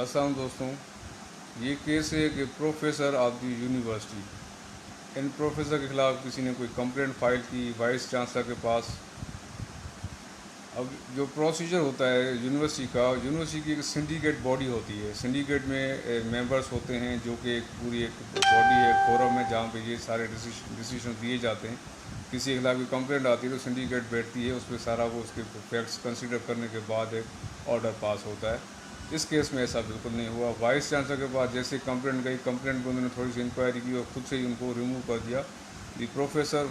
السلام دوستوں، یہ کیس ہے کہ professor of the university, in professor کے خلاف کسی نے کوئی کمپلینٹ فائل کی وائس چانسلر کے پاس۔ اب جو پروسیجر ہوتا ہے یونیورسٹی کا، یونیورسٹی کی ایک سنڈیکیٹ باڈی ہوتی ہے۔ سنڈیکیٹ میں ممبرس ہوتے ہیں جو کہ ایک پوری ایک باڈی ہے، فورم ہے جہاں پہ یہ سارے ڈیسیشن دیے جاتے ہیں۔ کسی کے خلاف کوئی کمپلینٹ آتی ہے تو سنڈیکیٹ بیٹھتی ہے، اس پہ سارا وہ اس کے فیکٹس کنسیڈر کرنے کے بعد ایک آرڈر پاس ہوتا ہے۔ اس کیس میں ایسا بالکل نہیں ہوا۔ وائس چانسلر کے پاس جیسے کمپلینٹ گئی، کمپلینٹ پہ انہوں نے تھوڑی سی انکوائری کی اور خود سے ہی ان کو ریموو کر دیا۔ The professor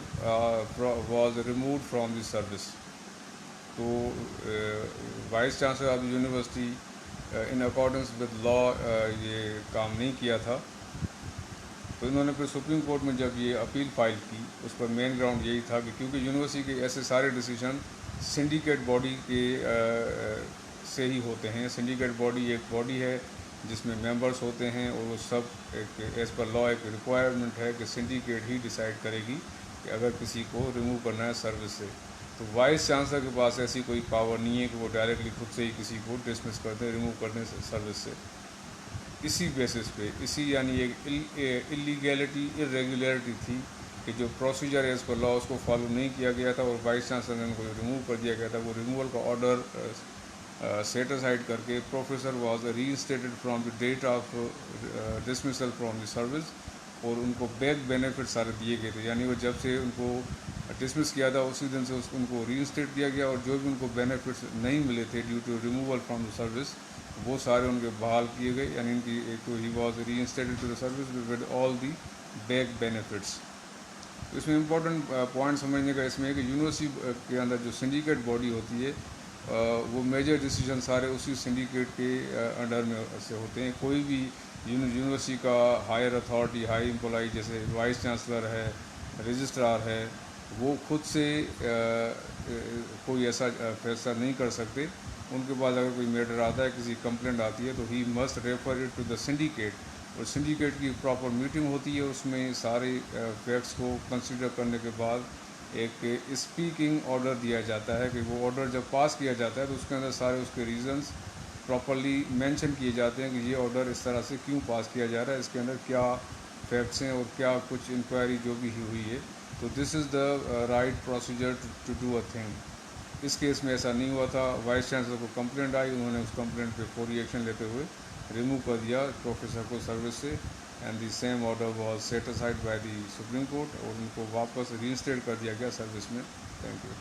was removed from the service. تو vice chancellor of the university in accordance with law یہ کام نہیں کیا تھا۔ تو انہوں نے پھر سپریم کورٹ میں جب یہ اپیل فائل کی، اس پر مین گراؤنڈ یہی تھا کہ کیونکہ یونیورسٹی کے ایسے سارے ڈیسیشن سنڈیکیٹ باڈی کے سے ہی ہوتے ہیں۔ سنڈیکیٹ باڈی ایک باڈی ہے جس میں ممبرس ہوتے ہیں، اور وہ سب ایک ایز پر لا ایک ریکوائرمنٹ ہے کہ سنڈیکیٹ ہی ڈیسائیڈ کرے گی کہ اگر کسی کو ریموو کرنا ہے سروس سے۔ تو وائس چانسلر کے پاس ایسی کوئی پاور نہیں ہے کہ وہ ڈائریکٹلی خود سے ہی کسی کو ڈسمس کر دیں، ریموو کر دیں سروس سے۔ اسی بیسس پہ یعنی ایک اللیگیلٹی ریگولیرٹی تھی کہ جو پروسیجر ہے اس پر لا اس کو فالو نہیں کیا گیا تھا، اور وائس چانسلر نے ان کو ریموو کر دیا گیا تھا۔ وہ ریموول کا آرڈر سیٹ اسائڈ کر کے professor was reinstated from the date of dismissal from the service, اور ان کو بیک بینیفٹ سارے دیے گئے تھے۔ یعنی وہ جب سے ان کو ڈسمس کیا تھا اسی دن سے ان کو ری انسٹیٹ کیا گیا، اور جو بھی ان کو بینیفٹس نہیں ملے تھے due to removal from the service وہ سارے ان کے بحال کیے گئے۔ یعنی ان کی ایک تو he was reinstated to the service with all the back benefits. اس میں امپورٹنٹ پوائنٹ سمجھنے کا اس میں ہے کہ یونیورسٹی کے اندر جو سنڈیکیٹ باڈی ہوتی ہے وہ میجر ڈیسیجن سارے اسی سنڈیکیٹ کے انڈر میں سے ہوتے ہیں۔ کوئی بھی یونیورسٹی کا ہائر اتھارٹی، ہائی امپلائی جیسے وائس چانسلر ہے، رجسٹرار ہے، وہ خود سے کوئی ایسا فیصلہ نہیں کر سکتے۔ ان کے پاس اگر کوئی میٹر آتا ہے، کسی کمپلینٹ آتی ہے، تو he must refer it to the syndicate, اور سنڈیکیٹ کی پراپر میٹنگ ہوتی ہے، اس میں سارے فیکٹس کو کنسیڈر کرنے کے بعد ایک اسپیکنگ آرڈر دیا جاتا ہے کہ وہ آرڈر جب پاس کیا جاتا ہے تو اس کے اندر سارے اس کے ریزنس پراپرلی مینشن کیے جاتے ہیں کہ یہ آرڈر اس طرح سے کیوں پاس کیا جا رہا ہے، اس کے اندر کیا فیکٹس ہیں اور کیا کچھ انکوائری جو بھی ہوئی ہے۔ تو this is the right procedure to do a thing. اس کیس میں ایسا نہیں ہوا تھا۔ وائس چانسلر کو کمپلینٹ آئی، انہوں نے اس کمپلینٹ پہ فوری ایکشن لیتے ہوئے ریموو کر دیا پروفیسر کو سروس سے، and the same order was set aside by the Supreme Court, اور ان کو واپس ری انسٹیٹ کر دیا گیا سروس میں۔ Thank you.